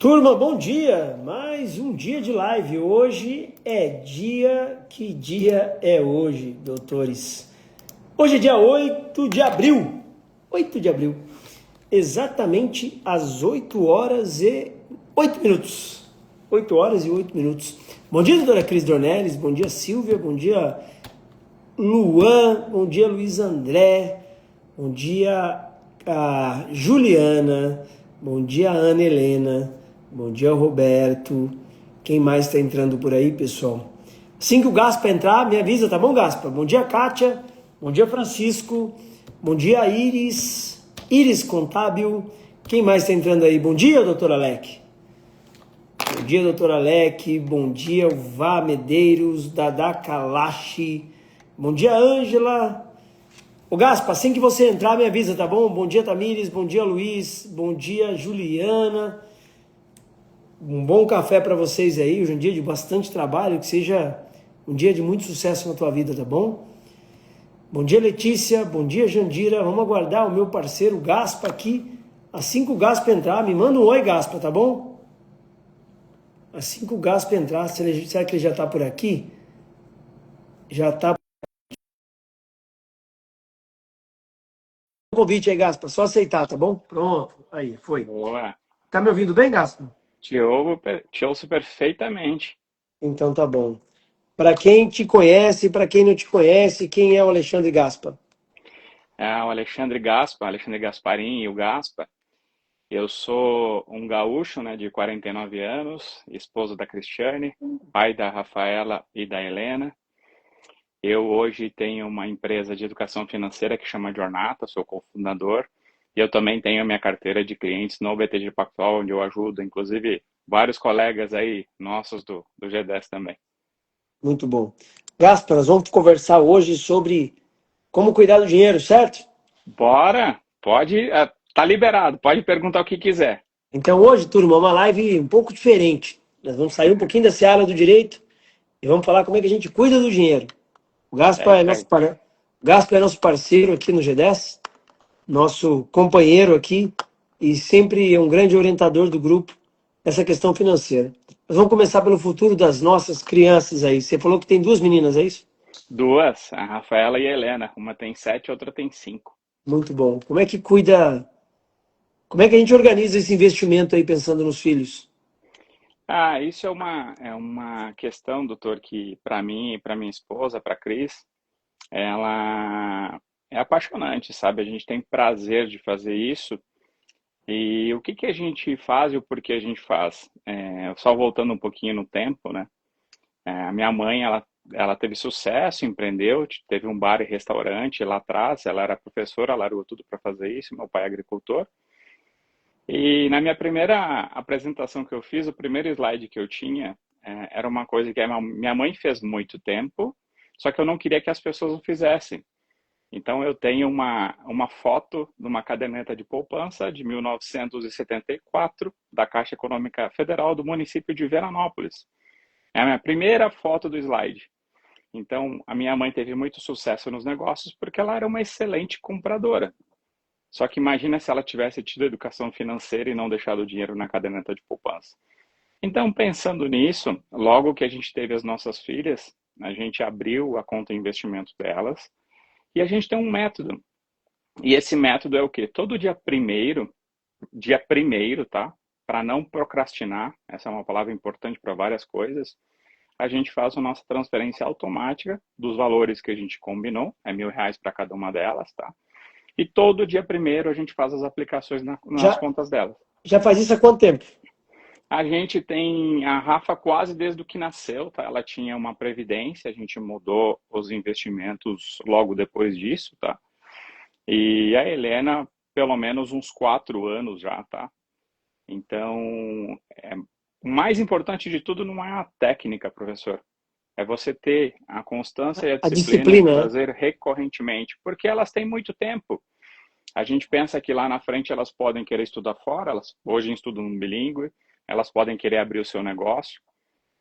Turma, bom dia! Mais um dia de live. Hoje é dia. Que dia é hoje, doutores? Hoje é dia 8 de abril. 8 de abril. Exatamente às 8 horas e 8 minutos. 8 horas e 8 minutos. Bom dia, doutora Cris Dornelles. Bom dia, Silvia. Bom dia, Luan. Bom dia, Luiz André. Bom dia, a Juliana. Bom dia, Ana Helena. Bom dia, Roberto. Quem mais está entrando por aí, pessoal? Assim que o Gaspa entrar, me avisa, tá bom, Gaspa? Bom dia, Kátia. Bom dia, Francisco. Bom dia, Iris. Iris Contábil. Quem mais está entrando aí? Bom dia, doutor Alec. Bom dia, doutor Alec. Bom dia, Vá Medeiros. Dada Kalashi. Bom dia, Ângela. Ô Gaspa, assim que você entrar, me avisa, tá bom? Bom dia, Tamires. Bom dia, Luiz. Bom dia, Juliana. Um bom café para vocês aí, hoje é um dia de bastante trabalho, que seja um dia de muito sucesso na tua vida, tá bom? Bom dia, Letícia, bom dia, Jandira, vamos aguardar o meu parceiro Gaspa aqui, assim que o Gaspa entrar, me manda um oi, Gaspa, tá bom? Assim que o Gaspa entrar, será que ele já tá por aqui? Já tá. Convite aí, Gaspa, só aceitar, tá bom? Pronto, aí, foi. Boa. Tá me ouvindo bem, Gaspa? Te ouço perfeitamente. Então tá bom. Para quem te conhece, para quem não te conhece, quem é o Alexandre Gaspa? É o Alexandre Gasparim e o Gaspa. Eu sou um gaúcho, né, de 49 anos, esposo da Cristiane, pai da Rafaela e da Helena. Eu hoje tenho uma empresa de educação financeira que chama Jornata, sou cofundador. E eu também tenho a minha carteira de clientes no BTG Pactual, onde eu ajudo, inclusive, vários colegas aí nossos do G10 também. Muito bom. Gaspa, nós vamos conversar hoje sobre como cuidar do dinheiro, certo? Bora! Pode, tá liberado, pode perguntar o que quiser. Então hoje, turma, é uma live um pouco diferente. Nós vamos sair um pouquinho da seara do direito e vamos falar como é que a gente cuida do dinheiro. O É Gaspa é isso nosso, aí. o Gaspa é nosso parceiro aqui no G10, nosso companheiro aqui e sempre é um grande orientador do grupo nessa questão financeira. Nós vamos começar pelo futuro das nossas crianças aí. Você falou que tem duas meninas, é isso? Duas, a Rafaela e a Helena. Uma tem 7, a outra tem 5. Muito bom. Como é que cuida? Como é que a gente organiza esse investimento aí pensando nos filhos? Isso é uma questão, doutor, que para mim, para minha esposa, para a Cris, ela é apaixonante, sabe? A gente tem prazer de fazer isso. E o que que a gente faz e o porquê a gente faz? Só voltando um pouquinho no tempo, né? A minha mãe, ela teve sucesso, empreendeu, teve um bar e restaurante lá atrás, ela era professora, largou tudo para fazer isso, meu pai é agricultor. E na minha primeira apresentação que eu fiz, o primeiro slide que eu tinha, era uma coisa que a minha mãe fez muito tempo, só que eu não queria que as pessoas o fizessem. Então eu tenho uma foto de uma caderneta de poupança de 1974 da Caixa Econômica Federal do município de Veranópolis. É a minha primeira foto do slide. Então, a minha mãe teve muito sucesso nos negócios porque ela era uma excelente compradora. Só que imagina se ela tivesse tido educação financeira e não deixado o dinheiro na caderneta de poupança. Então, pensando nisso, logo que a gente teve as nossas filhas, a gente abriu a conta de investimento delas e a gente tem um método. E esse método é o quê? Todo dia primeiro, tá? Para não procrastinar, essa é uma palavra importante para várias coisas, a gente faz a nossa transferência automática dos valores que a gente combinou, é R$ 1.000 para cada uma delas, tá? E todo dia primeiro a gente faz as aplicações nas Já, contas delas. já faz isso há quanto tempo? A gente tem a Rafa quase desde o que nasceu, tá? Ela tinha uma previdência, a gente mudou os investimentos logo depois disso, tá? E a Helena, pelo menos uns 4 anos já, tá? Então, o mais importante de tudo não é a técnica, professor. É você ter a constância e a A disciplina de disciplina, né? fazer recorrentemente, porque elas têm muito tempo. A gente pensa que lá na frente elas podem querer estudar fora, elas hoje estudam no bilíngue, elas podem querer abrir o seu negócio.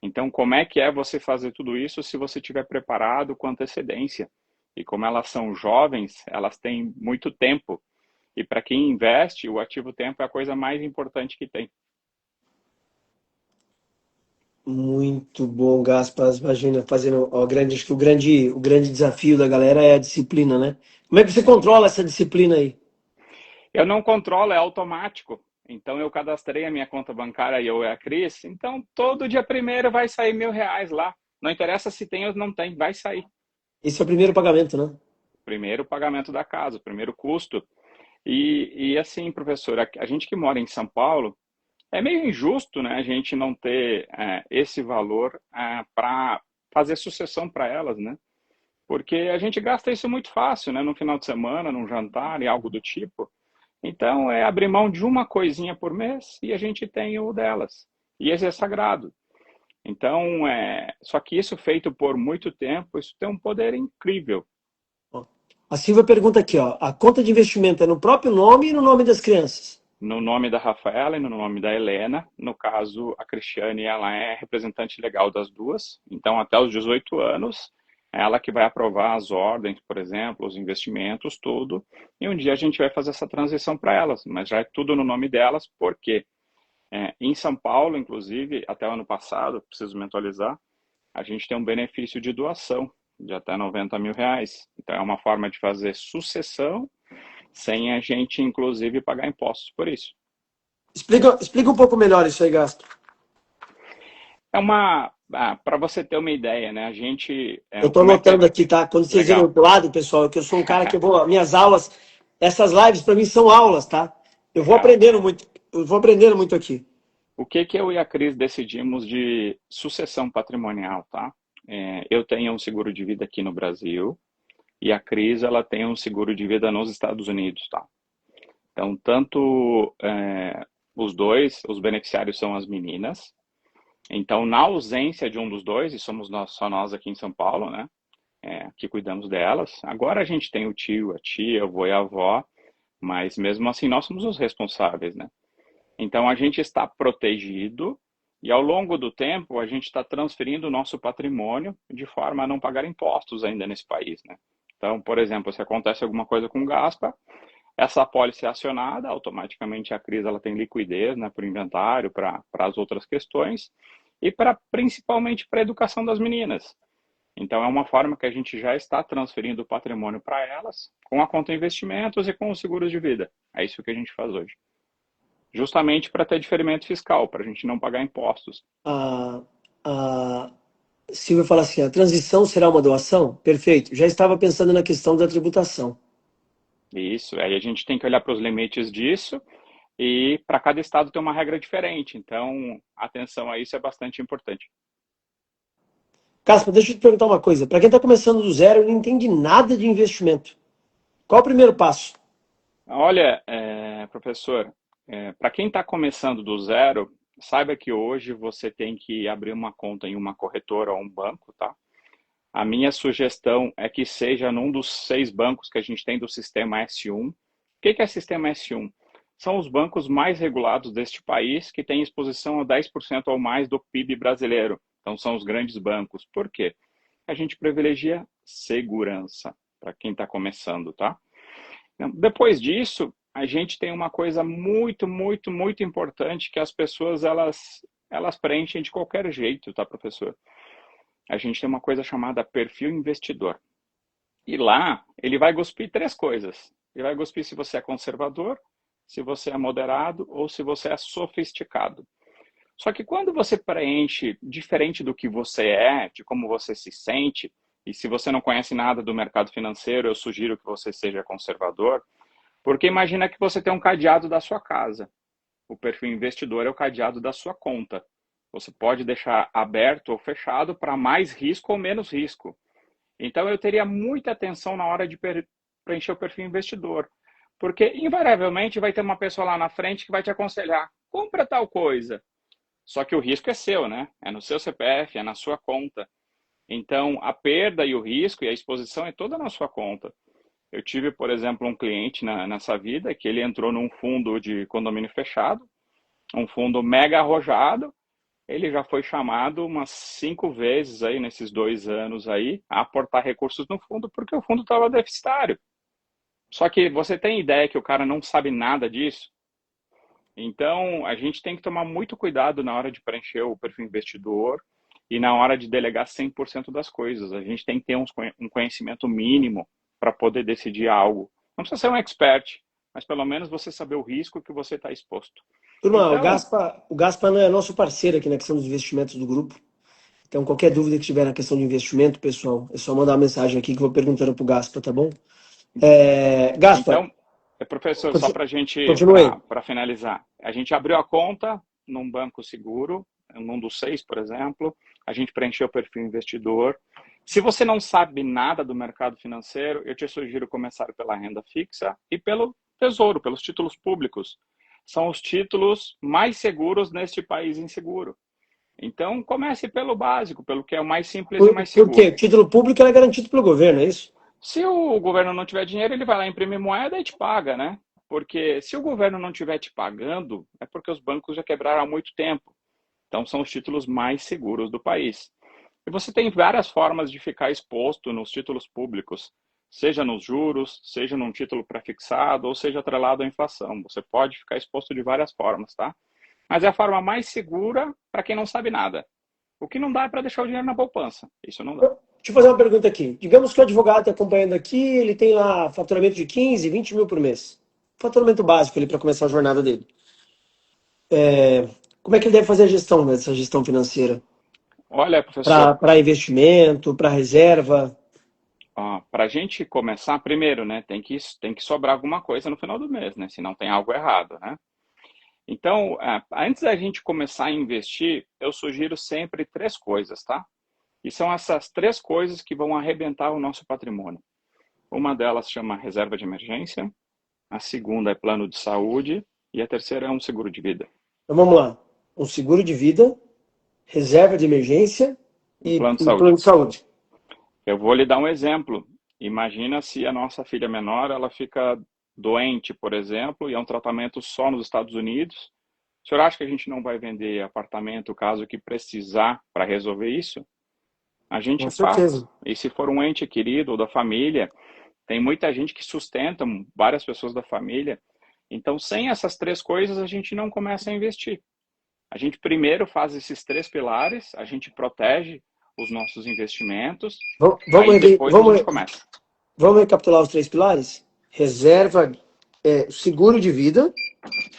Então, como é que é você fazer tudo isso se você estiver preparado com antecedência? E como elas são jovens, elas têm muito tempo. E para quem investe, o ativo tempo é a coisa mais importante que tem. Muito bom, Gaspas. Imagina, fazendo acho que o grande desafio da galera é a disciplina, né? Como é que você Sim. controla essa disciplina aí? Eu não controlo, é automático. Então eu cadastrei a minha conta bancária, eu e a Cris. Então todo dia primeiro vai sair R$ 1.000 lá. Não interessa se tem ou não tem, vai sair. Esse é o primeiro pagamento, né? Primeiro pagamento da casa, o primeiro custo. E assim, professor, a gente que mora em São Paulo, é meio injusto, né, a gente não ter esse valor para fazer sucessão para elas, né? Porque a gente gasta isso muito fácil, né? No final de semana, num jantar e algo do tipo. Então, é abrir mão de uma coisinha por mês e a gente tem o delas. E esse é sagrado. Então, só que isso feito por muito tempo, isso tem um poder incrível. Ó, a Silvia pergunta aqui, ó. A conta de investimento é no próprio nome e no nome das crianças? No nome da Rafaela e no nome da Helena, no caso, a Cristiane, ela é representante legal das duas. Então, até os 18 anos, é ela que vai aprovar as ordens, por exemplo, os investimentos, tudo. E um dia a gente vai fazer essa transição para elas, mas já é tudo no nome delas, porque em São Paulo, inclusive, até o ano passado, preciso me atualizar, a gente tem um benefício de doação de até R$ 90.000. Então, é uma forma de fazer sucessão sem a gente, inclusive, pagar impostos por isso. Explica um pouco melhor isso aí, Gasto. Para você ter uma ideia, né? A gente, Eu tô como é que anotando é? aqui, tá? Quando vocês irem Legal. pro lado, pessoal, que eu sou um cara que eu vou, minhas aulas, essas lives para mim são aulas, tá? Eu vou Legal. aprendendo muito, eu vou aprendendo muito aqui. O que que eu e a Cris decidimos de sucessão patrimonial, tá? Eu tenho um seguro de vida aqui no Brasil e a Cris, ela tem um seguro de vida nos Estados Unidos, tá? Então, tanto os dois, os beneficiários são as meninas. Então, na ausência de um dos dois, e somos só nós aqui em São Paulo, né? Que cuidamos delas. Agora a gente tem o tio, a tia, o avô e a avó, mas mesmo assim nós somos os responsáveis, né? Então a gente está protegido e ao longo do tempo a gente está transferindo o nosso patrimônio de forma a não pagar impostos ainda nesse país, né? Então, por exemplo, se acontece alguma coisa com o Gaspa, essa apólice é acionada, automaticamente a Cris ela tem liquidez, né, para o inventário, para as outras questões e principalmente para a educação das meninas. Então, é uma forma que a gente já está transferindo o patrimônio para elas, com a conta investimentos e com os seguros de vida. É isso que a gente faz hoje. Justamente para ter diferimento fiscal, para a gente não pagar impostos. A, a Silvia fala assim: a transição será uma doação? Perfeito. Já estava pensando na questão da tributação. Isso, aí a gente tem que olhar para os limites disso e para cada estado tem uma regra diferente. Então, atenção a isso é bastante importante. Caspa, deixa eu te perguntar uma coisa. Para quem está começando do zero e não entende nada de investimento, qual é o primeiro passo? Olha, professor, para quem está começando do zero, saiba que hoje você tem que abrir uma conta em uma corretora ou um banco, tá? A minha sugestão é que seja num dos 6 bancos que a gente tem do sistema S1. O que que é sistema S1? São os bancos mais regulados deste país que têm exposição a 10% ou mais do PIB brasileiro. Então, são os grandes bancos. Por quê? A gente privilegia segurança para quem está começando, tá? Depois disso, a gente tem uma coisa muito, muito, muito importante que as pessoas elas preenchem de qualquer jeito, tá, professor? A gente tem uma coisa chamada perfil investidor. E lá, ele vai cuspir 3 coisas. Ele vai cuspir se você é conservador, se você é moderado ou se você é sofisticado. Só que quando você preenche diferente do que você é, de como você se sente, e se você não conhece nada do mercado financeiro, eu sugiro que você seja conservador, porque imagina que você tem um cadeado da sua casa. O perfil investidor é o cadeado da sua conta. Você pode deixar aberto ou fechado para mais risco ou menos risco. Então, eu teria muita atenção na hora de preencher o perfil investidor, porque invariavelmente vai ter uma pessoa lá na frente que vai te aconselhar, compra tal coisa. Só que o risco é seu, né? É no seu CPF, é na sua conta. Então, a perda e o risco e a exposição é toda na sua conta. Eu tive, por exemplo, um cliente nessa vida que ele entrou num fundo de condomínio fechado, um fundo mega arrojado. Ele já foi chamado umas 5 vezes aí nesses 2 anos aí a aportar recursos no fundo porque o fundo estava deficitário. Só que você tem ideia que o cara não sabe nada disso? Então, a gente tem que tomar muito cuidado na hora de preencher o perfil investidor e na hora de delegar 100% das coisas. A gente tem que ter um conhecimento mínimo para poder decidir algo. Não precisa ser um expert, mas pelo menos você saber o risco que você está exposto. Turma, Então, O Gaspa não é nosso parceiro aqui na questão dos investimentos do grupo. Então, qualquer dúvida que tiver na questão de investimento, pessoal, é só mandar uma mensagem aqui que eu vou perguntando pro Gaspa, tá bom? Gaspa, então, professor, só para a gente, continue aí. para finalizar, a gente abriu a conta num banco seguro, num dos 6, por exemplo, a gente preencheu o perfil investidor. Se você não sabe nada do mercado financeiro, eu te sugiro começar pela renda fixa e pelo tesouro, pelos títulos públicos. São os títulos mais seguros neste país inseguro. Então, comece pelo básico, pelo que é o mais simples e mais Por quê? seguro. O título público é garantido pelo governo, é isso? Se o governo não tiver dinheiro, ele vai lá imprimir moeda e te paga, né? Porque se o governo não estiver te pagando, é porque os bancos já quebraram há muito tempo. Então, são os títulos mais seguros do país. E você tem várias formas de ficar exposto nos títulos públicos, seja nos juros, seja num título prefixado, ou seja atrelado à inflação. Você pode ficar exposto de várias formas, tá? Mas é a forma mais segura para quem não sabe nada. O que não dá é para deixar o dinheiro na poupança. Isso não dá. Deixa eu fazer uma pergunta aqui. Digamos que o advogado está acompanhando aqui, ele tem lá faturamento de 15, 20 mil por mês. Faturamento básico ali para começar a jornada dele. Como é que ele deve fazer a gestão dessa gestão financeira? Olha, professor, Para investimento, para reserva? para a gente começar, primeiro, né, tem que sobrar alguma coisa no final do mês, né? Senão tem algo errado, né? Então, antes da gente começar a investir, eu sugiro sempre 3 coisas, tá? E são essas 3 coisas que vão arrebentar o nosso patrimônio. Uma delas chama reserva de emergência, a segunda é plano de saúde e a terceira é um seguro de vida. Então vamos lá. Um seguro de vida, reserva de emergência Um e plano de um plano saúde. de saúde. Eu vou lhe dar um exemplo. Imagina se a nossa filha menor, ela fica doente, por exemplo, e é um tratamento só nos Estados Unidos. O senhor acha que a gente não vai vender apartamento caso que precisar para resolver isso? A Com gente faz. certeza. E se for um ente querido ou da família, tem muita gente que sustenta várias pessoas da família. Então, sem essas 3 coisas, a gente não começa a investir. A gente primeiro faz esses 3 pilares, a gente protege os nossos investimentos, aí depois a gente começa. Vamos recapitular os 3 pilares? Reserva, seguro de vida,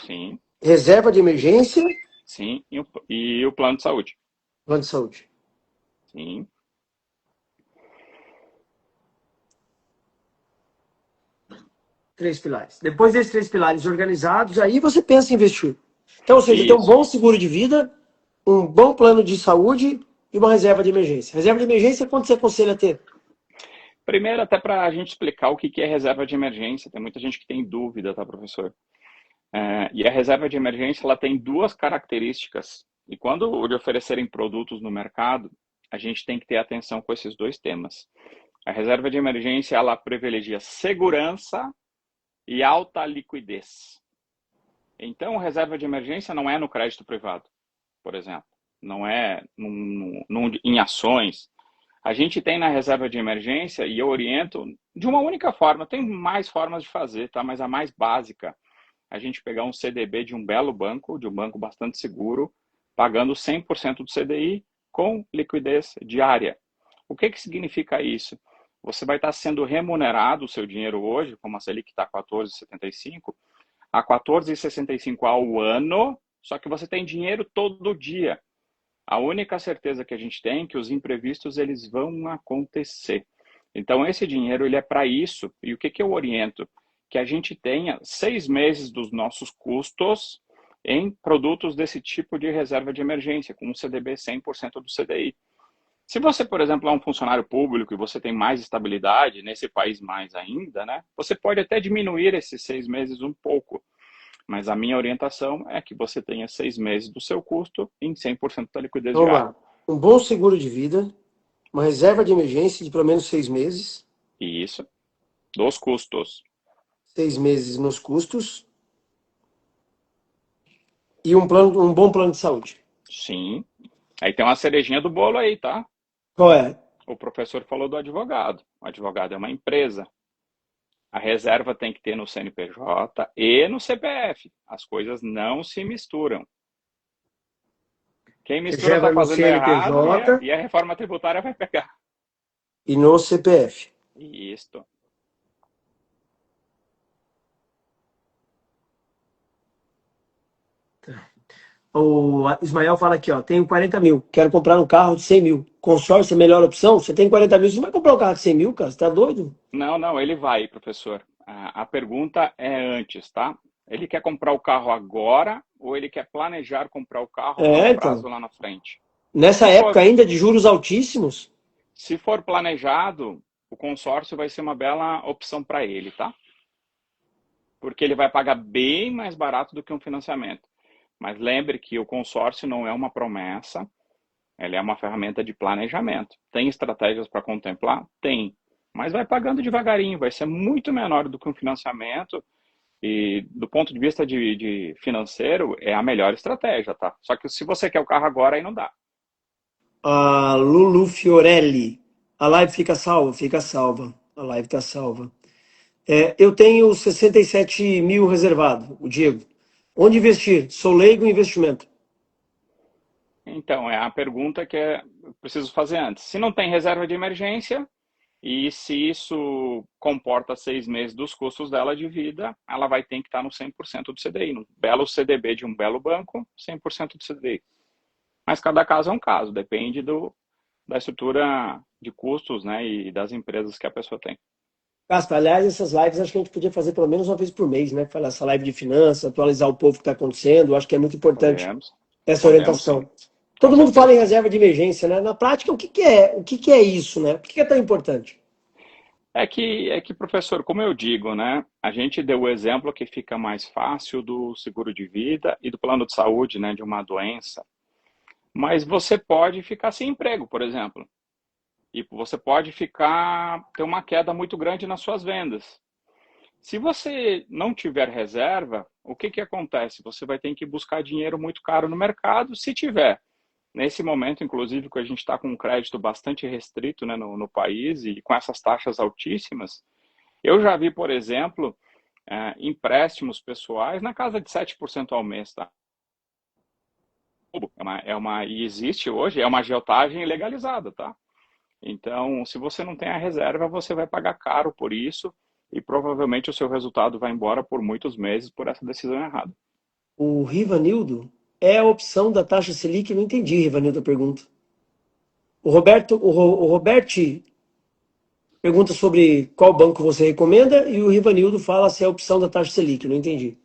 Sim, reserva de emergência, sim, e o plano de saúde. plano de saúde. Sim. 3 pilares. Depois desses 3 pilares organizados, aí você pensa em investir. Então, ou seja, tem um Isso. bom seguro de vida, um bom plano de saúde e uma reserva de emergência. Reserva de emergência, quanto você aconselha a ter? Primeiro, até para a gente explicar o que é reserva de emergência, tem muita gente que tem dúvida, tá, professor? E a reserva de emergência, ela tem 2 características. E quando lhe oferecerem produtos no mercado, a gente tem que ter atenção com esses 2 temas. A reserva de emergência, ela privilegia segurança e alta liquidez. Então, reserva de emergência não é no crédito privado, por exemplo. Não é em ações. A gente tem na reserva de emergência, e eu oriento de uma única forma, tem mais formas de fazer, tá? Mas a mais básica, a gente pegar um CDB de um belo banco, de um banco bastante seguro, pagando 100% do CDI com liquidez diária. O que significa isso? Você vai estar sendo remunerado o seu dinheiro hoje, como a Selic está 14,75, a 14,65 ao ano, só que você tem dinheiro todo dia. A única certeza que a gente tem é que os imprevistos eles vão acontecer. Então esse dinheiro ele é para isso. E o que eu oriento? Que a gente tenha 6 meses dos nossos custos em produtos desse tipo de reserva de emergência, com um CDB 100% do CDI. Se você, por exemplo, é um funcionário público e você tem mais estabilidade, nesse país mais ainda, né? Você pode até diminuir esses 6 meses um pouco. Mas a minha orientação é que você tenha 6 meses do seu custo em 100% da liquidez Vamos diária. lá. Um bom seguro de vida, uma reserva de emergência de pelo menos 6 meses, E isso, dos custos. 6 meses nos custos, e um bom plano de saúde. Sim. Aí tem uma cerejinha do bolo aí, tá? Qual é? O professor falou do advogado. O advogado é uma empresa. A reserva tem que ter no CNPJ e no CPF. As coisas não se misturam. Quem mistura está Reserva no fazendo errado e CNPJ a reforma tributária vai pegar. e no CPF. Isso. O Ismael fala aqui, ó, tenho 40 mil, quero comprar um carro de 100 mil. Consórcio é a melhor opção? Você tem 40 mil, você não vai comprar um carro de 100 mil, cara? Você tá doido? Não, não, ele vai, professor. A pergunta é antes, tá? Ele quer comprar o carro agora ou ele quer planejar comprar o carro para um É, prazo então. lá na frente? Nessa Se época for, ainda de juros altíssimos, se for planejado, o consórcio vai ser uma bela opção para ele, tá? Porque ele vai pagar bem mais barato do que um financiamento. Mas lembre que o consórcio não é uma promessa, ele é uma ferramenta de planejamento. Tem estratégias para contemplar? Tem. Mas vai pagando devagarinho, vai ser muito menor do que um financiamento. E do ponto de vista de financeiro, é a melhor estratégia, tá? Só que se você quer o carro agora, aí não dá. a Lulu Fiorelli, a live fica salva? Fica salva. A live tá salva. Eu tenho 67 mil reservado, o Diego. Onde investir? Sou leigo em investimento. Então, é a pergunta que eu preciso fazer antes. Se não tem reserva de emergência, e se isso comporta 6 meses dos custos dela de vida, ela vai ter que estar no 100% do CDI, no belo CDB de um belo banco, 100% do CDI. Mas cada caso é um caso, depende da estrutura de custos, né, e das empresas que a pessoa tem. Caspa, aliás, essas lives acho que a gente podia fazer pelo menos uma vez por mês, né? Falar essa live de finanças, atualizar o povo que está acontecendo. Acho que é muito importante Podemos, essa podemos sim, orientação. com Todo mundo fala certeza. em reserva de emergência, né? Na prática, o que que é isso, né? Por que é tão importante? É que, professor, como eu digo, né, a gente deu o exemplo que fica mais fácil do seguro de vida e do plano de saúde, né, de uma doença. Mas você pode ficar sem emprego, por exemplo. E você pode ter uma queda muito grande nas suas vendas. Se você não tiver reserva, o que que acontece? Você vai ter que buscar dinheiro muito caro no mercado, se tiver. Nesse momento, inclusive, que a gente está com um crédito bastante restrito, né, no país e com essas taxas altíssimas, eu já vi, por exemplo, empréstimos pessoais na casa de 7% ao mês, tá? E existe hoje, é uma agiotagem legalizada, tá? Então, se você não tem a reserva, você vai pagar caro por isso e provavelmente o seu resultado vai embora por muitos meses por essa decisão errada. O Rivanildo é a opção da taxa Selic? Eu não entendi, Rivanildo, a pergunta. O Roberti pergunta sobre qual banco você recomenda e o Rivanildo fala se é a opção da taxa Selic. Eu não entendi.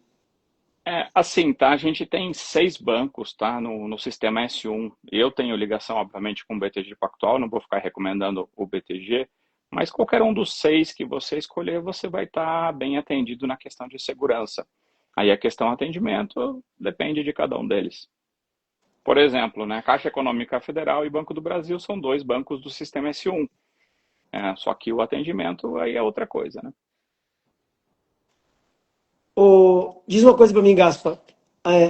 Assim, tá? A gente tem 6 bancos, tá? No sistema S1. Eu tenho ligação, obviamente, com o BTG Pactual, não vou ficar recomendando o BTG, mas qualquer um dos 6 que você escolher, você vai estar bem atendido na questão de segurança. Aí a questão atendimento depende de cada um deles. Por exemplo, né, Caixa Econômica Federal e Banco do Brasil são 2 bancos do sistema S1. Só que o atendimento aí é outra coisa, né? Diz uma coisa para mim, Gaspa.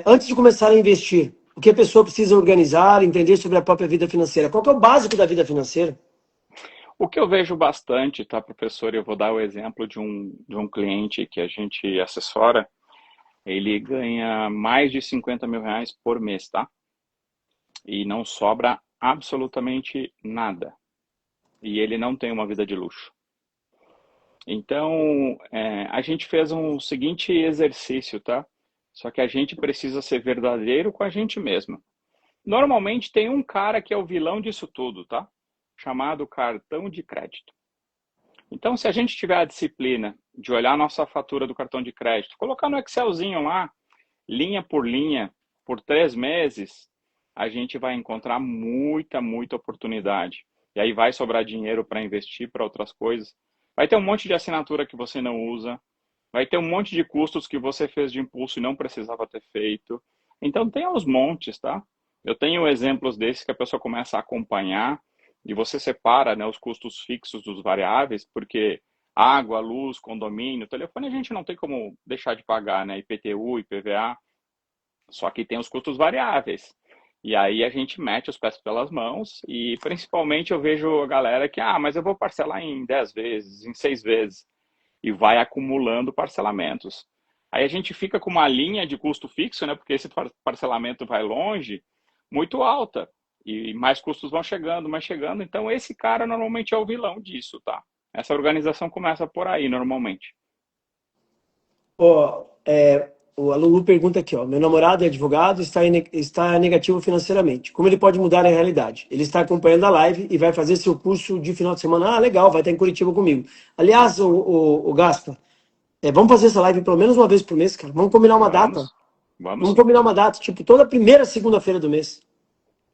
Antes de começar a investir, o que a pessoa precisa organizar, entender sobre a própria vida financeira? Qual que é o básico da vida financeira? O que eu vejo bastante, tá, professor? Eu vou dar o exemplo de um cliente que a gente assessora. Ele ganha mais de 50 mil reais por mês, tá? E não sobra absolutamente nada. E ele não tem uma vida de luxo. Então, a gente fez um seguinte exercício, tá? Só que a gente precisa ser verdadeiro com a gente mesmo. Normalmente tem um cara que é o vilão disso tudo, tá? Chamado cartão de crédito. Então, se a gente tiver a disciplina de olhar a nossa fatura do cartão de crédito, colocar no Excelzinho lá, linha por linha, por 3 meses, a gente vai encontrar muita, muita oportunidade. E aí vai sobrar dinheiro para investir para outras coisas. Vai ter um monte de assinatura que você não usa. Vai ter um monte de custos que você fez de impulso e não precisava ter feito. Então tem aos montes, tá? Eu tenho exemplos desses que a pessoa começa a acompanhar e você separa, né, os custos fixos dos variáveis, porque água, luz, condomínio, telefone a gente não tem como deixar de pagar, né? IPTU, IPVA. Só que tem os custos variáveis. E aí a gente mete os pés pelas mãos e principalmente eu vejo a galera que, mas eu vou parcelar em 10 vezes, em 6 vezes e vai acumulando parcelamentos. Aí a gente fica com uma linha de custo fixo, né? Porque esse parcelamento vai longe, muito alta. E mais custos vão chegando, mais chegando. Então, esse cara normalmente é o vilão disso, tá? Essa organização começa por aí, normalmente. Ó, o Lulu pergunta aqui, ó. Meu namorado é advogado e está negativo financeiramente. Como ele pode mudar a realidade? Ele está acompanhando a live e vai fazer seu curso de final de semana. Ah, legal, vai estar em Curitiba comigo. Aliás, o Gaspa, vamos fazer essa live pelo menos uma vez por mês, cara. Vamos combinar uma data. Vamos, vamos Vamos sim, combinar uma data, tipo, toda primeira segunda-feira do mês.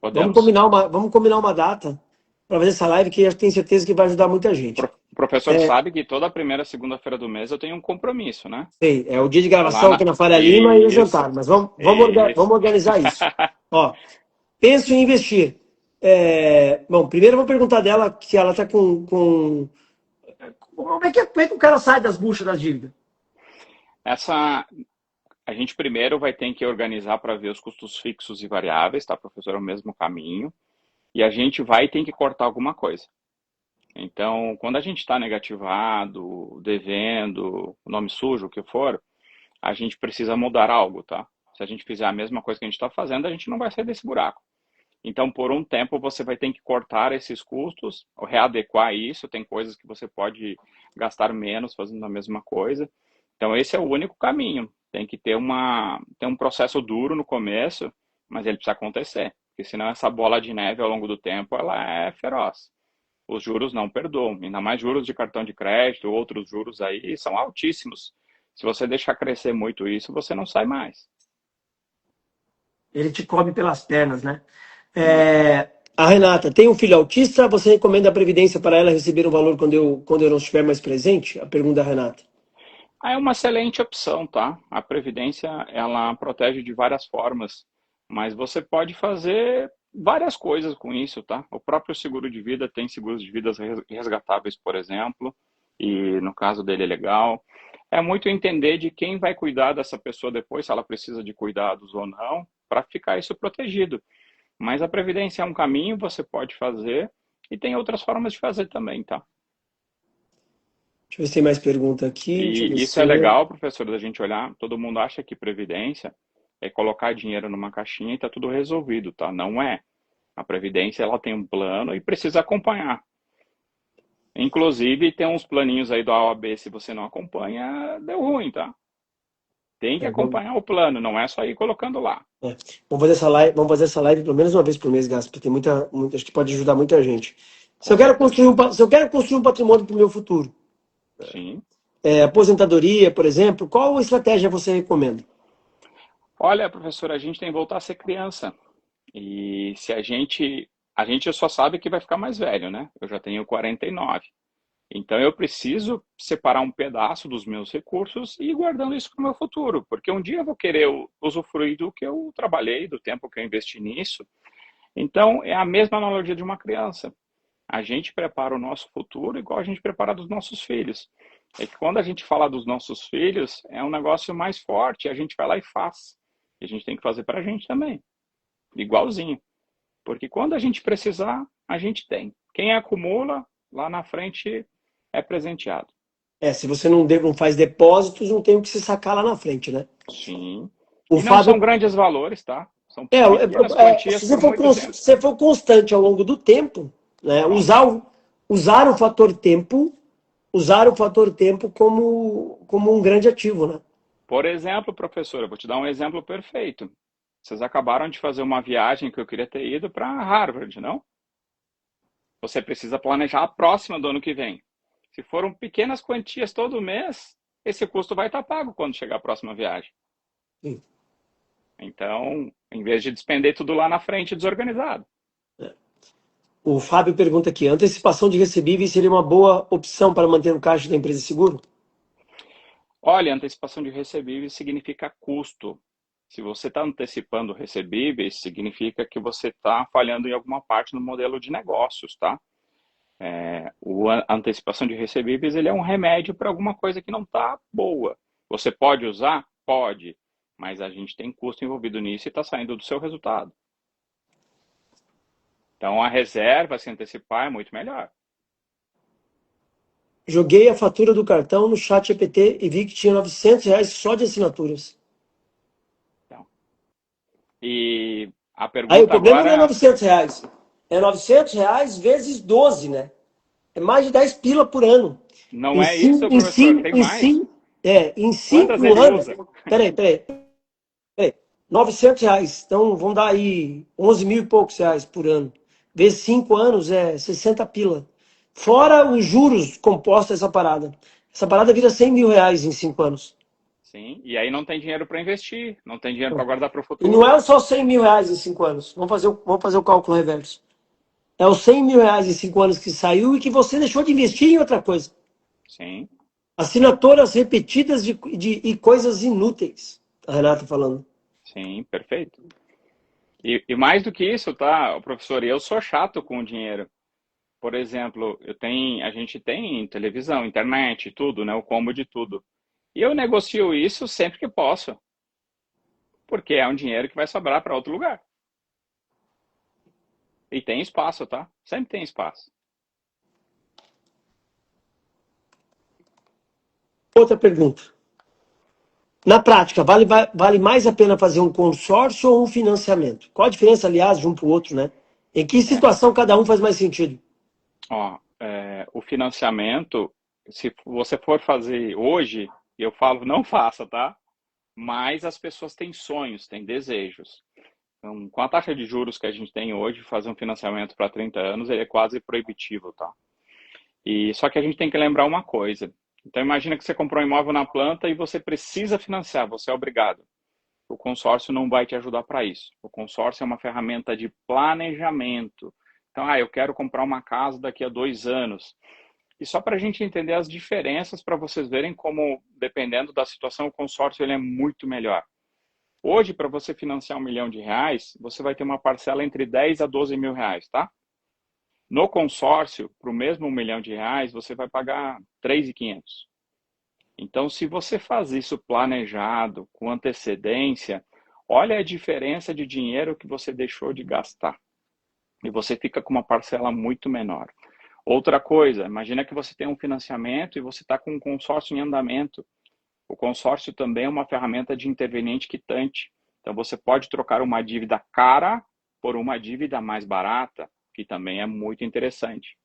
podemos. Vamos combinar uma data para fazer essa live que eu tenho certeza que vai ajudar muita gente. O professor sabe que toda primeira segunda-feira do mês eu tenho um compromisso, né? Sei, é o dia de Lá gravação na... aqui na Faria Lima e o Isso, jantar, mas vamos isso. organizar isso. Ó, penso em investir. Bom, primeiro eu vou perguntar dela que ela está com. Como é que o cara sai das buchas das dívidas? Essa, a gente primeiro vai ter que organizar para ver os custos fixos e variáveis, tá, professor? É o mesmo caminho. E a gente vai ter que cortar alguma coisa. Então, quando a gente está negativado, devendo, nome sujo, o que for, a gente precisa mudar algo, tá? Se a gente fizer a mesma coisa que a gente está fazendo, a gente não vai sair desse buraco. Então, por um tempo, você vai ter que cortar esses custos, ou readequar isso. Tem coisas que você pode gastar menos fazendo a mesma coisa. Então, esse é o único caminho. Tem que ter um processo duro no começo, mas ele precisa acontecer. Porque senão essa bola de neve, ao longo do tempo, ela é feroz. Os juros não perdoam. Ainda mais juros de cartão de crédito, outros juros aí, são altíssimos. Se você deixar crescer muito isso, você não sai mais. Ele te come pelas pernas, né? Isso. A Renata, tem um filho autista? Você recomenda a Previdência para ela receber um valor quando eu não estiver mais presente? A pergunta da Renata. Ah, é uma excelente opção, tá? A Previdência, ela protege de várias formas, mas você pode fazer várias coisas com isso, tá? O próprio seguro de vida tem seguros de vidas resgatáveis, por exemplo, e no caso dele é legal. É muito entender de quem vai cuidar dessa pessoa depois, se ela precisa de cuidados ou não, para ficar isso protegido. Mas a Previdência é um caminho, você pode fazer, e tem outras formas de fazer também, tá? Deixa eu ver se tem mais pergunta aqui. Deixa eu ver E isso se. é legal, professor, da gente olhar. Todo mundo acha que previdência é colocar dinheiro numa caixinha e tá tudo resolvido, tá? Não é. A previdência ela tem um plano e precisa acompanhar. Inclusive tem uns planinhos aí do AOB, se você não acompanha, deu ruim, tá? Tem que Vamos, acompanhar o plano, não é só ir colocando lá. vamos fazer essa live pelo menos uma vez por mês, Gaspa. Tem acho que pode ajudar muita gente. Se Com eu quero certeza. construir se eu quero construir um patrimônio para o meu futuro, Sim. aposentadoria, por exemplo, qual estratégia você recomenda? Olha, professor, a gente tem que voltar a ser criança. E se a gente só sabe que vai ficar mais velho, né? Eu já tenho 49. Então eu preciso separar um pedaço dos meus recursos e ir guardando isso para o meu futuro, porque um dia eu vou querer usufruir do que eu trabalhei, do tempo que eu investi nisso. Então é a mesma analogia de uma criança. A gente prepara o nosso futuro igual a gente prepara dos nossos filhos. É que quando a gente fala dos nossos filhos, é um negócio mais forte, a gente vai lá e faz. E a gente tem que fazer para a gente também, igualzinho. Porque quando a gente precisar, a gente tem. Quem acumula, lá na frente é presenteado. Se você não faz depósitos, não tem o que se sacar lá na frente, né? Sim. O E não Fábio, são grandes valores, tá? São é, pequenas se quantias você por for, muito tempo. se você for constante ao longo do tempo, né, Pronto. usar o fator tempo, usar o fator tempo como um grande ativo, né? Por exemplo, professora, vou te dar um exemplo perfeito. Vocês acabaram de fazer uma viagem que eu queria ter ido para Harvard, não? Você precisa planejar a próxima do ano que vem. Se foram pequenas quantias todo mês, esse custo vai estar pago quando chegar a próxima viagem. Sim. Então, em vez de despender tudo lá na frente desorganizado. O Fábio pergunta aqui: antecipação de recebíveis seria uma boa opção para manter o caixa da empresa seguro? Olha, antecipação de recebíveis significa custo. Se você está antecipando recebíveis, significa que você está falhando em alguma parte no modelo de negócios, tá? A antecipação de recebíveis ele é um remédio para alguma coisa que não está boa. Você pode usar? Pode, mas a gente tem custo envolvido nisso e está saindo do seu resultado. Então a reserva, se antecipar, é muito melhor. Joguei a fatura do cartão no chat GPT e vi que tinha R$ 900 só de assinaturas. Então, e A Aí o pergunta problema não é agora R$ 900. É R$ 900 vezes 12, né? É mais de 10 pila por ano. não Em é isso, cinco, em professor, cinco, tem em mais. cinco, em Quantas cinco ele anos. usa? Peraí. R$ 900. Então vão dar aí 11 mil e poucos reais por ano. Vezes 5 anos é 60 pila. Fora os juros compostos dessa parada. Essa parada vira R$ 100 mil em 5 anos. Sim, e aí não tem dinheiro para investir, não tem dinheiro para guardar para o E não futuro. é só R$ 100 mil em 5 anos. Vamos fazer o cálculo reverso. É os R$ 100 mil em 5 anos que saiu e que você deixou de investir em outra coisa. Sim, Assinaturas repetidas e coisas inúteis. A Renata falando. sim, perfeito. E mais do que isso, tá, professor, eu sou chato com o dinheiro. Por exemplo, a gente tem televisão, internet, tudo, né? O combo de tudo. E eu negocio isso sempre que posso, porque é um dinheiro que vai sobrar para outro lugar. E tem espaço, tá? Sempre tem espaço. Outra pergunta. Na prática, vale mais a pena fazer um consórcio ou um financiamento? Qual a diferença, aliás, de um para o outro, né? Em que É, situação cada um faz mais sentido? ó, o financiamento, se você for fazer hoje, eu falo, não faça, tá? Mas as pessoas têm sonhos, têm desejos. Então, com a taxa de juros que a gente tem hoje, fazer um financiamento para 30 anos, ele é quase proibitivo, tá? E só que a gente tem que lembrar uma coisa. Então, imagina que você comprou um imóvel na planta e você precisa financiar, você é obrigado. O consórcio não vai te ajudar para isso. O consórcio é uma ferramenta de planejamento. Então, eu quero comprar uma casa daqui a 2 anos. E só para a gente entender as diferenças, para vocês verem como, dependendo da situação, o consórcio ele é muito melhor. Hoje, para você financiar R$ 1 milhão, você vai ter uma parcela entre 10 a 12 mil reais, tá? No consórcio, para o mesmo R$ 1 milhão, você vai pagar 3.500. Então, se você faz isso planejado, com antecedência, olha a diferença de dinheiro que você deixou de gastar. E você fica com uma parcela muito menor. Outra coisa, imagina que você tem um financiamento e você está com um consórcio em andamento. O consórcio também é uma ferramenta de interveniente quitante. Então, você pode trocar uma dívida cara por uma dívida mais barata, que também é muito interessante.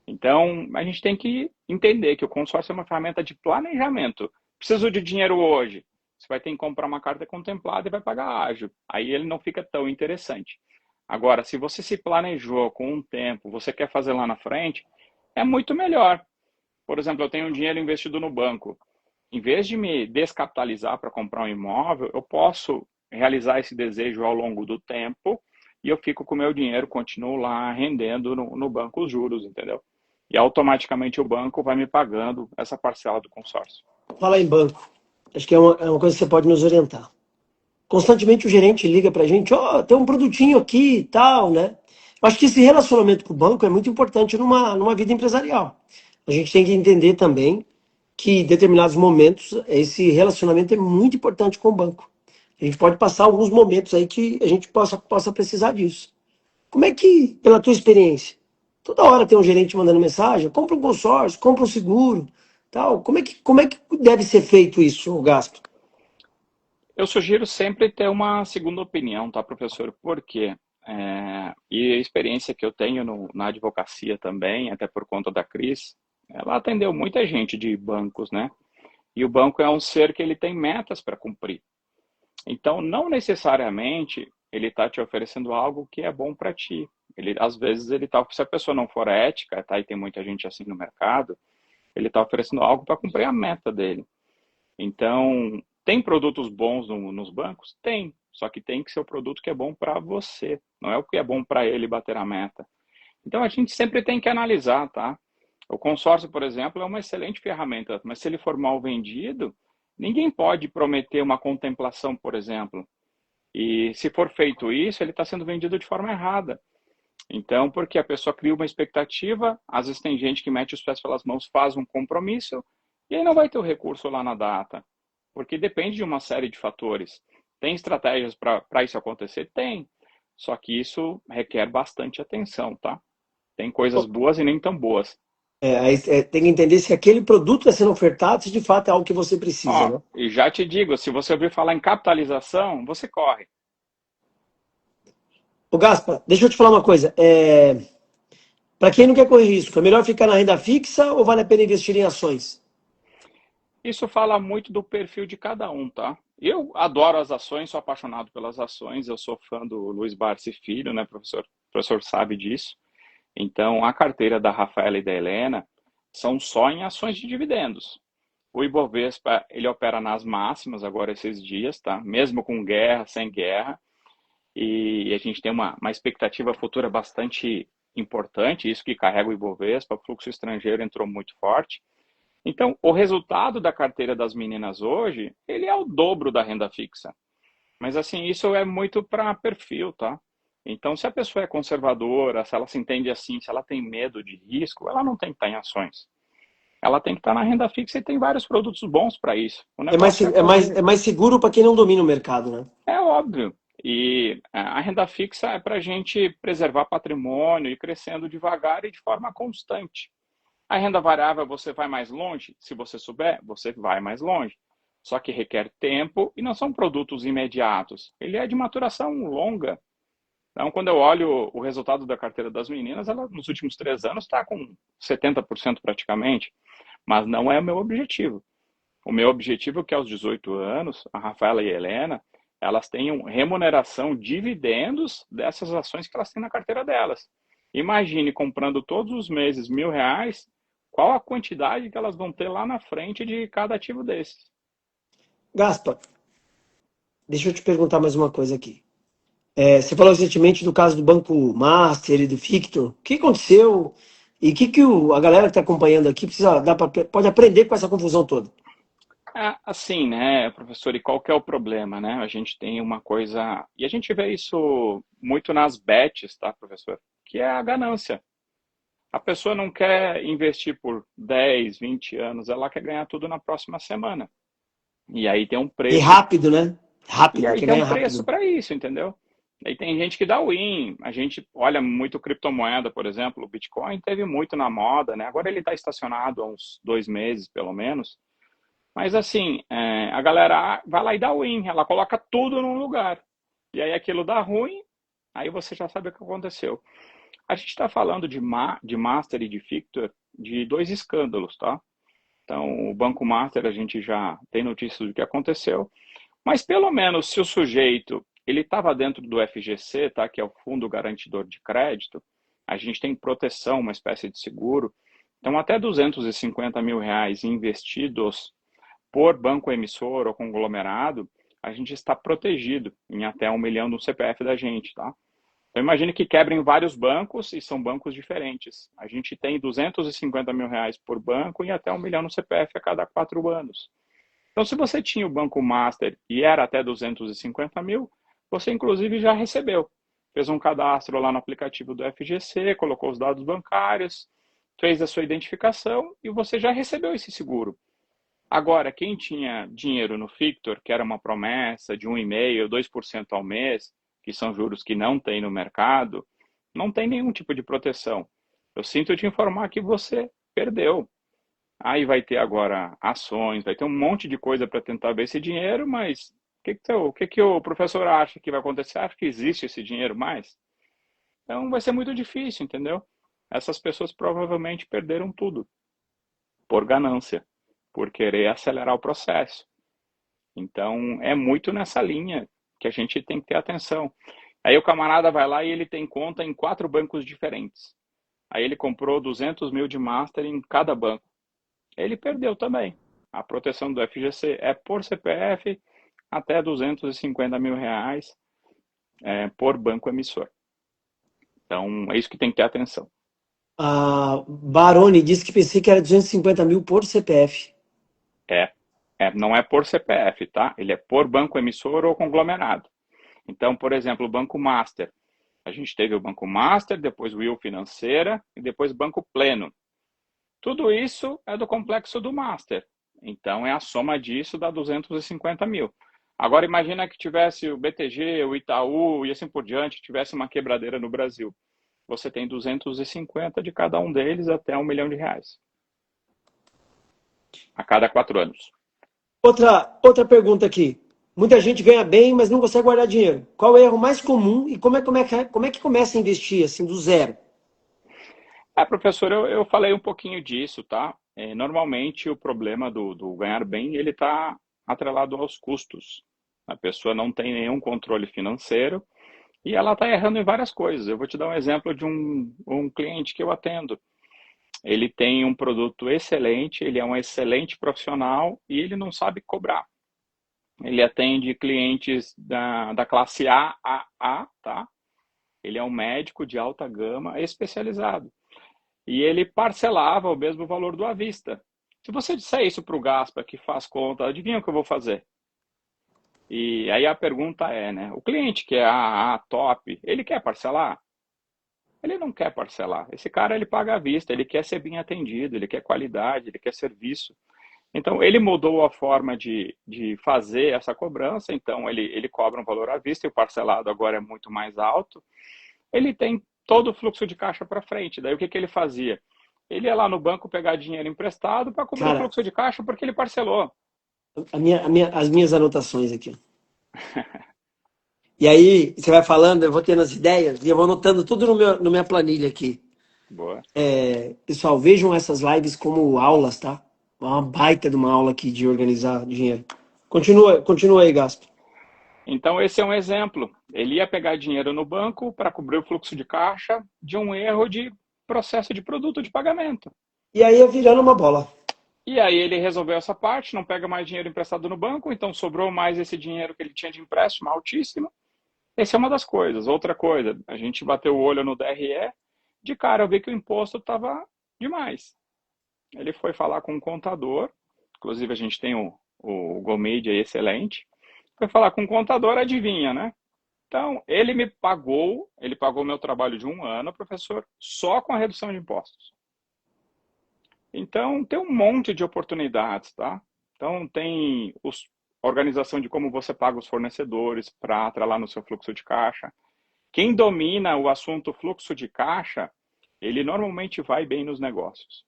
Então, a gente tem que entender que o consórcio é uma ferramenta de planejamento. Preciso de dinheiro hoje. Você vai ter que comprar uma carta contemplada e vai pagar ágio. Aí ele não fica tão interessante. Agora, se você se planejou com um tempo, você quer fazer lá na frente, é muito melhor. Por exemplo, eu tenho um dinheiro investido no banco. Em vez de me descapitalizar para comprar um imóvel, eu posso realizar esse desejo ao longo do tempo e eu fico com o meu dinheiro, continuo lá rendendo no banco os juros, entendeu? E automaticamente o banco vai me pagando essa parcela do consórcio. Fala em banco. Acho que é uma coisa que você pode nos orientar. Constantemente o gerente liga pra gente, tem um produtinho aqui e tal, né? Eu acho que esse relacionamento com o banco é muito importante numa vida empresarial. A gente tem que entender também que em determinados momentos esse relacionamento é muito importante com o banco. A gente pode passar alguns momentos aí que a gente possa precisar disso. Como é que, pela tua experiência, toda hora tem um gerente mandando mensagem, compra um consórcio, compra um seguro, tal. Como é que deve ser feito isso, o gasto? Eu sugiro sempre ter uma segunda opinião, tá, professor? Por quê? E a experiência que eu tenho na advocacia também, até por conta da Cris, ela atendeu muita gente de bancos, né? E o banco é um ser que ele tem metas para cumprir. Então, não necessariamente ele está te oferecendo algo que é bom para ti. Às vezes ele tá, se a pessoa não for ética, tá? E tem muita gente assim no mercado, ele está oferecendo algo para cumprir a meta dele. Então, tem produtos bons nos bancos? Tem. Só que tem que ser o produto que é bom para você, não é o que é bom para ele bater a meta. Então, a gente sempre tem que analisar, tá? O consórcio, por exemplo, é uma excelente ferramenta, mas se ele for mal vendido, ninguém pode prometer uma contemplação, por exemplo. E se for feito isso, ele está sendo vendido de forma errada. Então, porque a pessoa cria uma expectativa, às vezes tem gente que mete os pés pelas mãos, faz um compromisso, e aí não vai ter o recurso lá na data. Porque depende de uma série de fatores. Tem estratégias para isso acontecer? Tem. Só que isso requer bastante atenção, tá? Tem coisas boas e nem tão boas. Aí, tem que entender se aquele produto está sendo ofertado, se de fato é algo que você precisa, Ó, né? e já te digo, se você ouvir falar em capitalização, você corre. Ô Gaspa, deixa eu te falar uma coisa. Para quem não quer correr risco, é melhor ficar na renda fixa ou vale a pena investir em ações? Isso fala muito do perfil de cada um, tá? Eu adoro as ações, sou apaixonado pelas ações, eu sou fã do Luiz Barsi Filho, né, professor? O professor sabe disso. Então, a carteira da Rafaela e da Helena são só em ações de dividendos. O Ibovespa, ele opera nas máximas agora esses dias, tá? Mesmo com guerra, sem guerra. E a gente tem uma expectativa futura bastante importante, isso que carrega o Ibovespa, o fluxo estrangeiro entrou muito forte. Então, o resultado da carteira das meninas hoje, ele é o dobro da renda fixa. Mas assim, isso é muito para perfil, tá? Então, se a pessoa é conservadora, se ela se entende assim, se ela tem medo de risco, ela não tem que estar em ações. Ela tem que estar na renda fixa e tem vários produtos bons para isso. O É mais, negócio é é mais seguro para quem não domina o mercado, né? é óbvio. E a renda fixa é para a gente preservar patrimônio e ir crescendo devagar e de forma constante. A renda variável você vai mais longe? Se você souber, você vai mais longe. Só que requer tempo e não são produtos imediatos. Ele é de maturação longa. Então, quando eu olho o resultado da carteira das meninas, ela nos últimos 3 anos está com 70% praticamente. Mas não é o meu objetivo. O meu objetivo é que aos 18 anos, a Rafaela e a Helena, elas tenham remuneração, dividendos dessas ações que elas têm na carteira delas. Imagine comprando todos os meses R$ 1.000, qual a quantidade que elas vão ter lá na frente de cada ativo desses. Gaspa, deixa eu te perguntar mais uma coisa aqui. Você falou recentemente do caso do Banco Master e do Victor. O que aconteceu? E o que a galera que está acompanhando aqui pode aprender com essa confusão toda? Assim, né, professor, e qual que é o problema, né? A gente tem uma coisa, e a gente vê isso muito nas bets, tá, professor? Que é a ganância. A pessoa não quer investir por 10, 20 anos, ela quer ganhar tudo na próxima semana. E aí tem um E preço, rápido, né? e Rápido, aí quer tem um ganhar preço rápido. para isso, entendeu? Aí tem gente que dá win, a gente olha muito criptomoeda, por exemplo, o Bitcoin teve muito na moda, né? Agora ele está estacionado há uns 2 meses, pelo menos. Mas assim, a galera vai lá e dá win, ela coloca tudo num lugar. E aí aquilo dá ruim, aí você já sabe o que aconteceu. A gente está falando de Master e de Victor de dois escândalos, tá? Então, o Banco Master a gente já tem notícias do que aconteceu, mas pelo menos se o sujeito ele estava dentro do FGC, tá? Que é o Fundo Garantidor de Crédito, a gente tem proteção, uma espécie de seguro. Então, até R$ 250.000 investidos por banco emissor ou conglomerado, a gente está protegido em até 1 milhão no CPF da gente, tá? Então imagine que quebrem vários bancos e são bancos diferentes. A gente tem R$ 250.000 por banco e até 1 milhão no CPF a cada 4 anos. Então se você tinha o Banco Master e era até 250 mil, você inclusive já recebeu. Fez um cadastro lá no aplicativo do FGC, colocou os dados bancários, fez a sua identificação e você já recebeu esse seguro. Agora, quem tinha dinheiro no Fictor, que era uma promessa de 1,5%, 2% ao mês, que são juros que não tem no mercado, não tem nenhum tipo de proteção. Eu sinto te informar que você perdeu. Aí vai ter agora ações, vai ter um monte de coisa para tentar ver esse dinheiro, mas o que o professor acha que vai acontecer? Acha que existe esse dinheiro mais? Então vai ser muito difícil, entendeu? Essas pessoas provavelmente perderam tudo por ganância, por querer acelerar o processo. Então, é muito nessa linha que a gente tem que ter atenção. Aí o camarada vai lá e ele tem conta em 4 bancos diferentes. Aí ele comprou 200 mil de master em cada banco. Ele perdeu também. A proteção do FGC é por CPF até R$ 250.000 por banco emissor. Então, é isso que tem que ter atenção. A Baroni disse que pensei que era 250 mil por CPF. É, não é por CPF, tá? Ele é por banco emissor ou conglomerado. Então, por exemplo, o Banco Master. A gente teve o Banco Master, depois o Will Financeira e depois Banco Pleno. Tudo isso é do complexo do Master. Então, é a soma disso dá 250 mil. Agora, imagina que tivesse o BTG, o Itaú e assim por diante, tivesse uma quebradeira no Brasil. Você tem 250 de cada um deles até R$ 1 milhão a cada 4 anos. Outra pergunta aqui. Muita gente ganha bem, mas não consegue guardar dinheiro. Qual é o erro mais comum e como é que começa a investir assim do zero? Professor, eu falei um pouquinho disso, tá? Normalmente o problema do ganhar bem, ele está atrelado aos custos. A pessoa não tem nenhum controle financeiro e ela está errando em várias coisas. Eu vou te dar um exemplo de um cliente que eu atendo. Ele tem um produto excelente, ele é um excelente profissional e ele não sabe cobrar. Ele atende clientes da classe A, tá? Ele é um médico de alta gama especializado. E ele parcelava o mesmo valor do à vista. Se você disser isso para o Gaspa, que faz conta, adivinha o que eu vou fazer? E aí a pergunta é, né? O cliente que é a top, ele quer parcelar? Ele não quer parcelar. Esse cara, ele paga à vista, ele quer ser bem atendido, ele quer qualidade, ele quer serviço. Então, ele mudou a forma de fazer essa cobrança, então ele cobra um valor à vista e o parcelado agora é muito mais alto. Ele tem todo o fluxo de caixa para frente. Daí o que ele fazia? Ele ia lá no banco pegar dinheiro emprestado para cobrir o Cara, fluxo de caixa porque ele parcelou. as minhas anotações aqui. E aí, você vai falando, eu vou tendo as ideias e eu vou anotando tudo no minha planilha aqui. Boa. Pessoal, vejam essas lives como aulas, tá? Uma baita de uma aula aqui de organizar dinheiro. Continua aí, Gaspo. Então, esse é um exemplo. Ele ia pegar dinheiro no banco para cobrir o fluxo de caixa de um erro de processo de produto de pagamento. E aí, eu virando uma bola. E aí ele resolveu essa parte, não pega mais dinheiro emprestado no banco, então sobrou mais esse dinheiro que ele tinha de empréstimo, altíssimo. Essa é uma das coisas. Outra coisa, a gente bateu o olho no DRE, de cara eu vi que o imposto estava demais. Ele foi falar com o contador, inclusive a gente tem o Gomide aí excelente, foi falar com o contador, adivinha, né? Então, ele pagou meu trabalho de um ano, professor, só com a redução de impostos. Então, tem um monte de oportunidades, tá? Então, tem a organização de como você paga os fornecedores para atrelar no seu fluxo de caixa. Quem domina o assunto fluxo de caixa, ele normalmente vai bem nos negócios,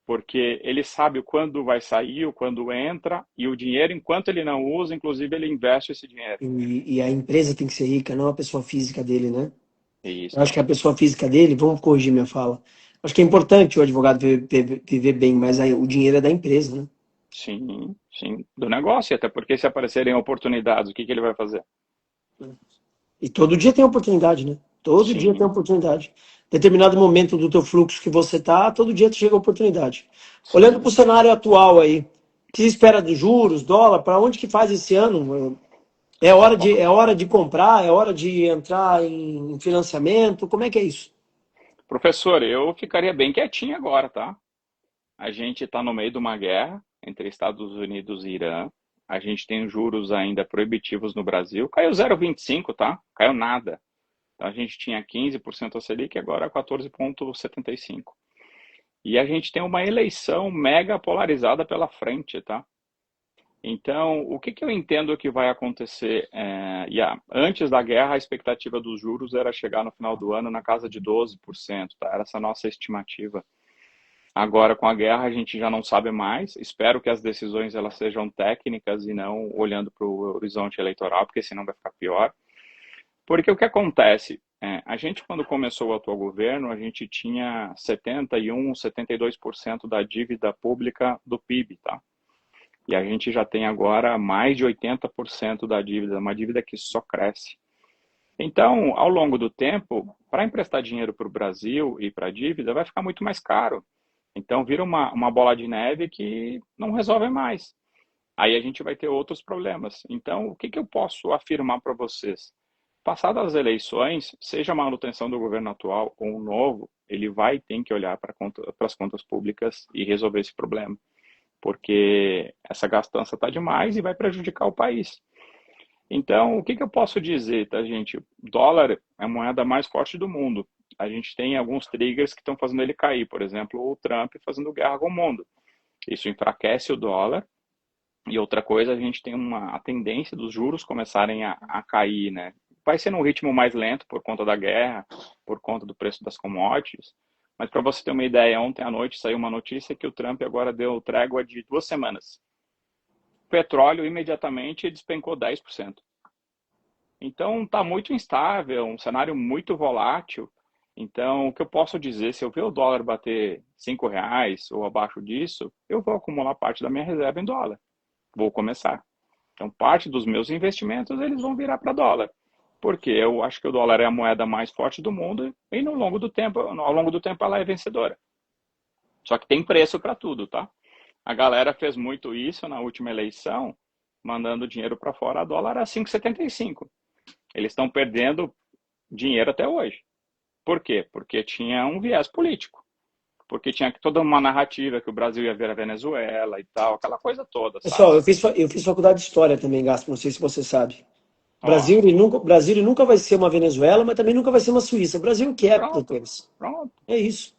porque ele sabe o quando vai sair, o quando entra, e o dinheiro, enquanto ele não usa, inclusive ele investe esse dinheiro. E a empresa tem que ser rica, não a pessoa física dele, né? Eu acho Isso. que a pessoa física dele, vamos corrigir minha fala. Acho que é importante o advogado viver bem, mas aí o dinheiro é da empresa, né? Sim, sim, do negócio, até porque se aparecerem oportunidades, o que ele vai fazer? E todo dia tem oportunidade, né? Todo dia tem Sim, oportunidade. Determinado momento do teu fluxo que você tá, todo dia chega oportunidade. Olhando para o sim. cenário atual aí, que espera dos juros, dólar, para onde que faz esse ano? É hora de comprar, é hora de entrar em financiamento, como é que é isso? Professor, eu ficaria bem quietinho agora, tá? A gente está no meio de uma guerra entre Estados Unidos e Irã. A gente tem juros ainda proibitivos no Brasil. Caiu 0,25, tá? Caiu nada. Então a gente tinha 15% a Selic, agora 14,75. E a gente tem uma eleição mega polarizada pela frente, tá? Então, o que eu entendo que vai acontecer? Antes da guerra, a expectativa dos juros era chegar no final do ano na casa de 12%, tá? Era essa a nossa estimativa. Agora, com a guerra, a gente já não sabe mais. Espero que as decisões elas sejam técnicas e não olhando para o horizonte eleitoral, porque senão vai ficar pior. Porque o que acontece? A gente, quando começou o atual governo, a gente tinha 71, 72% da dívida pública do PIB, tá? E a gente já tem agora mais de 80% da dívida, uma dívida que só cresce. Então, ao longo do tempo, para emprestar dinheiro para o Brasil e para a dívida, vai ficar muito mais caro. Então, vira uma bola de neve que não resolve mais. Aí a gente vai ter outros problemas. Então, o que eu posso afirmar para vocês? Passadas as eleições, seja a manutenção do governo atual ou um novo, ele vai ter que olhar para as contas públicas e resolver esse problema, porque essa gastança está demais e vai prejudicar o país. Então, o que eu posso dizer, tá, gente? O dólar é a moeda mais forte do mundo. A gente tem alguns triggers que estão fazendo ele cair, por exemplo, o Trump fazendo guerra com o mundo. Isso enfraquece o dólar. E outra coisa, a gente tem a tendência dos juros começarem a cair, né? Vai ser num ritmo mais lento por conta da guerra, por conta do preço das commodities. Mas para você ter uma ideia, ontem à noite saiu uma notícia que o Trump agora deu trégua de 2 semanas. petróleo imediatamente despencou 10%. Então está muito instável, um cenário muito volátil. Então, o que eu posso dizer, se eu ver o dólar bater R$ 5 ou abaixo disso, eu vou acumular parte da minha reserva em dólar. Vou começar. Então, parte dos meus investimentos, eles vão virar para dólar. Porque eu acho que o dólar é a moeda mais forte do mundo e ao longo do tempo ela é vencedora. Só que tem preço para tudo, tá? A galera fez muito isso na última eleição, mandando dinheiro para fora, a dólar a 5,75. Eles estão perdendo dinheiro até hoje. Por quê? Porque tinha um viés político. Porque tinha toda uma narrativa que o Brasil ia ver a Venezuela e tal, aquela coisa toda, sabe? Pessoal, eu fiz faculdade de História também, Gaspo, não sei se você sabe. O Ó, Brasil ele nunca vai ser uma Venezuela, mas também nunca vai ser uma Suíça. O Brasil que é, doutores. pronto. É isso.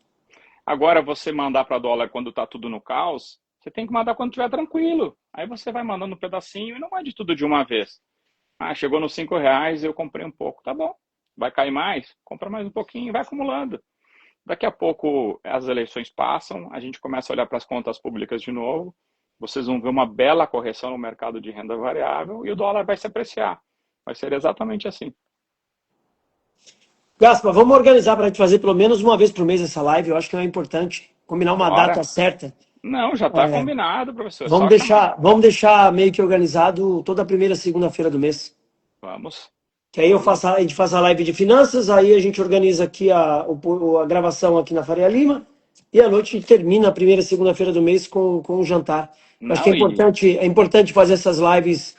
Agora, você mandar para dólar quando está tudo no caos, você tem que mandar quando estiver tranquilo. Aí você vai mandando um pedacinho e não mande tudo de uma vez. Ah, chegou nos R$ 5, eu comprei um pouco. Tá bom. Vai cair mais? Compra mais um pouquinho e vai acumulando. Daqui a pouco as eleições passam, a gente começa a olhar para as contas públicas de novo. Vocês vão ver uma bela correção no mercado de renda variável e o dólar vai se apreciar. Vai ser exatamente assim. Gaspa, vamos organizar para a gente fazer pelo menos uma vez por mês essa live. Eu acho que é importante combinar uma Bora. data certa. Não, já está combinado, professor. Vamos deixar meio que organizado toda a primeira segunda-feira do mês. Vamos. Que aí a gente faz a live de finanças, aí a gente organiza aqui a gravação aqui na Faria Lima, e à noite a gente termina a primeira segunda-feira do mês com o jantar. Acho que é importante fazer essas lives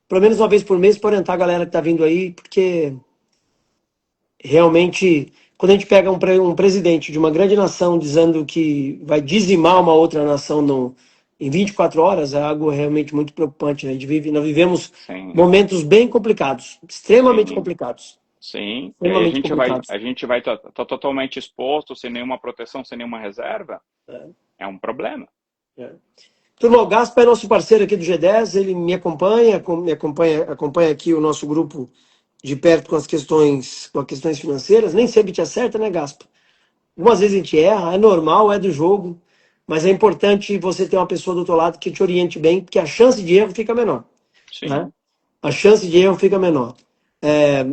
pelo menos uma vez por mês para orientar a galera que está vindo aí, porque realmente, quando a gente pega um presidente de uma grande nação dizendo que vai dizimar uma outra nação em 24 horas, é algo realmente muito preocupante. Né? Nós vivemos momentos bem complicados, extremamente complicados. Sim, e aí a gente vai estar totalmente exposto, sem nenhuma proteção, sem nenhuma reserva. É um problema. Turma, o Gaspa é nosso parceiro aqui do G10, ele me acompanha aqui o nosso grupo de perto com as questões financeiras. Nem sempre te acerta, né, Gaspa? Algumas vezes a gente erra, é normal, é do jogo, mas é importante você ter uma pessoa do outro lado que te oriente bem, porque a chance de erro fica menor. Sim. Né? A chance de erro fica menor.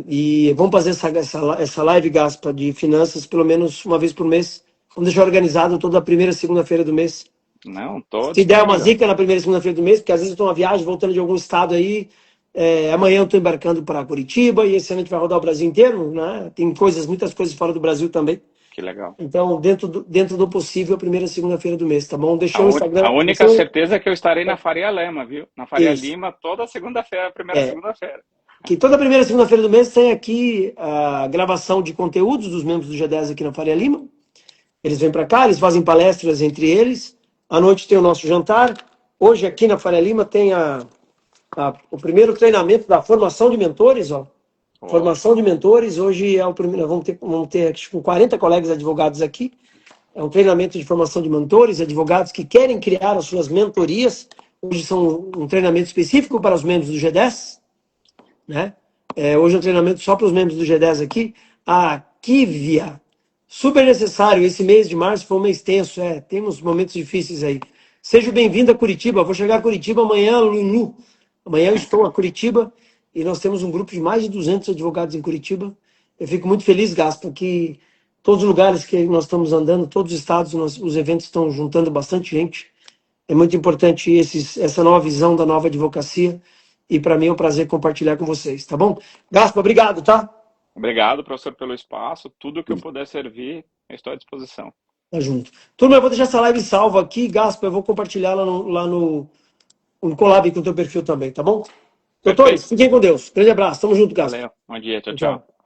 E vamos fazer essa live, Gaspa, de finanças pelo menos uma vez por mês. Vamos deixar organizado toda a primeira segunda-feira do mês. Não, todos. Se der uma zica na primeira segunda-feira do mês, porque às vezes eu estou numa viagem, voltando de algum estado aí, amanhã eu estou embarcando para Curitiba e esse ano a gente vai rodar o Brasil inteiro, né? Tem muitas coisas fora do Brasil também. Que legal. Então, dentro do possível, a primeira segunda-feira do mês, tá bom? Deixa o Instagram. A única certeza é que eu estarei na Faria Lima, viu? Na Faria Lima, toda segunda-feira, primeira segunda-feira. Que toda primeira segunda-feira do mês tem aqui a gravação de conteúdos dos membros do G10 aqui na Faria Lima. Eles vêm para cá, eles fazem palestras entre eles. À noite tem o nosso jantar. Hoje aqui na Faria Lima tem o primeiro treinamento da formação de mentores, ó. Formação de mentores, hoje é o primeiro, vamos ter aqui com 40 colegas advogados aqui. É um treinamento de formação de mentores, advogados que querem criar as suas mentorias. Hoje são um treinamento específico para os membros do G10. Né? Hoje é um treinamento só para os membros do G10 aqui. A Kivia, super necessário. Esse mês de março foi um mês tenso. Temos momentos difíceis aí. Seja bem-vindo a Curitiba. Vou chegar a Curitiba amanhã, Lulu. Amanhã eu estou a Curitiba. E nós temos um grupo de mais de 200 advogados em Curitiba. Eu fico muito feliz, Gaspa, que todos os lugares que nós estamos andando, todos os estados, os eventos estão juntando bastante gente. É muito importante essa nova visão da nova advocacia. E para mim é um prazer compartilhar com vocês, tá bom? Gaspa, obrigado, tá? Obrigado, professor, pelo espaço. Tudo que eu puder servir, eu estou à disposição. Tá junto. Turma, eu vou deixar essa live salva aqui. Gaspa, eu vou compartilhar lá no Colab com o teu perfil também, tá bom? Doutores, fiquem com Deus. Grande abraço. Tamo junto, Gaspa. Valeu. Bom dia. Tchau, tchau.